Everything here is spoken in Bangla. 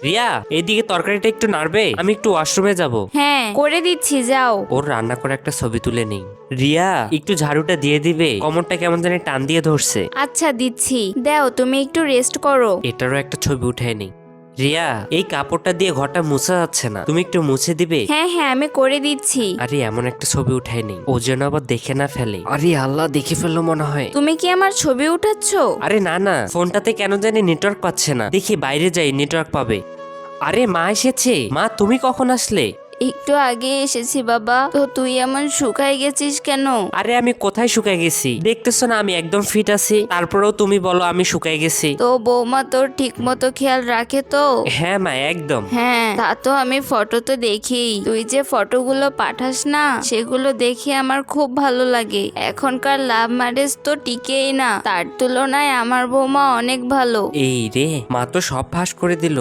রিয়া, এইদিকে তরকারিটা একটু নাড়বে, আমি একটু ওয়াশরুমে যাব। হ্যাঁ করে দিচ্ছি, যাও। ওর রান্না করে একটা ছবি তুলে নেই। রিয়া, একটু ঝাড়ুটা দিয়ে দিবে, কোমরটা কেমন জানি টান দিয়ে ধরছে। আচ্ছা দিচ্ছি, দাও তুমি একটু রেস্ট করো। এটারও একটা ছবি উঠায় নেই। রিয়া, এই কাপড়টা দিয়ে ঘরটা মুছা যাচ্ছে না, তুমি একটু মুছে দিবে। হ্যাঁ হ্যাঁ আমি করে দিচ্ছি। আরে এমন একটা ছবি উঠায় নেই, ও যেন আবার দেখে না ফেলে। আরে আল্লাহ, দেখে ফেললো মনে হয়। তুমি কি আমার ছবি উঠাচ্ছ? আরে না না, ফোনটাতে কেন জানি নেটওয়ার্ক পাচ্ছে না, দেখি বাইরে যাই নেটওয়ার্ক পাবে। আরে মা এসেছে। মা, তুমি কখন আসলে? একটু আগে এসেছি বাবা। তো তুই এমন শুকাই গেছিস কেন? আরে আমি কোথায় শুকায় গেছি, দেখতেছো না আমি একদম ফিট আছি, তারপরেও তুমি বলো আমি শুকায় গেছি। তো বৌমা তোর ঠিক মতো খেয়াল রাখে তো? হ্যাঁ মা, একদম। হ্যাঁ তা তো আমি ফটোতে দেখি, তুই যে ফটোগুলো পাঠাস না সেগুলো দেখে আমার খুব ভালো লাগে। এখনকার লাভ ম্যারেজ তো টিকেই না, তার তুলনায় আমার বৌমা অনেক ভালো। এই রে, মা তো সব ফাঁস করে দিল।